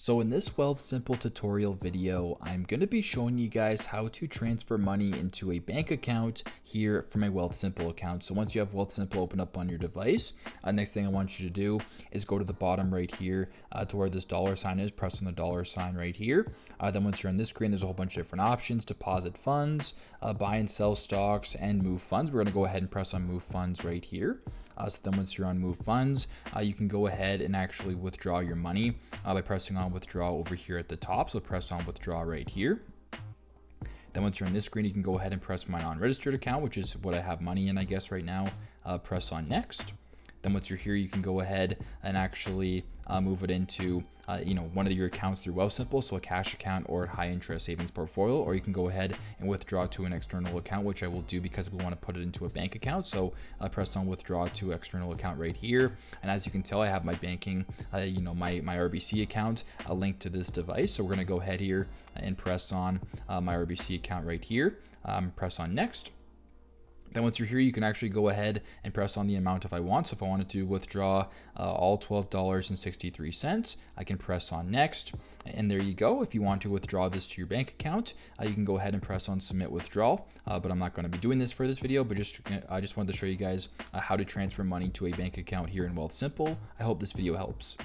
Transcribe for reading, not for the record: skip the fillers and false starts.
So in this Wealthsimple tutorial video, I'm going to be showing you guys how to transfer money into a bank account here from a Wealthsimple account. So once you have Wealthsimple open up on your device, next thing I want you to do is go to the bottom right here to where this dollar sign is, press on the dollar sign right here. Then once you're on this screen, there's a whole bunch of different options: deposit funds, buy and sell stocks, and move funds. We're going to go ahead and press on move funds right here. So then once you're on move funds, you can go ahead and actually withdraw your money by pressing on withdraw over here at the top. So press on withdraw right here. Then once you're on this screen, you can go ahead and press my non-registered account, which is what I have money in, I guess, right now. Press on next. Then once you're here, you can go ahead and actually move it into one of your accounts through Wealthsimple, so a cash account or a high interest savings portfolio, or you can go ahead and withdraw to an external account, which I will do because we want to put it into a bank account. So press on withdraw to external account right here, and as you can tell, I have my banking, my RBC account linked to this device. So we're going to go ahead here and press on my RBC account right here. Press on next. Then once you're here, you can actually go ahead and press on the amount if I want. So if I wanted to withdraw all $12.63, I can press on next. And there you go. If you want to withdraw this to your bank account, you can go ahead and press on submit withdrawal. But I'm not going to be doing this for this video, but I just wanted to show you guys how to transfer money to a bank account here in Wealthsimple. I hope this video helps.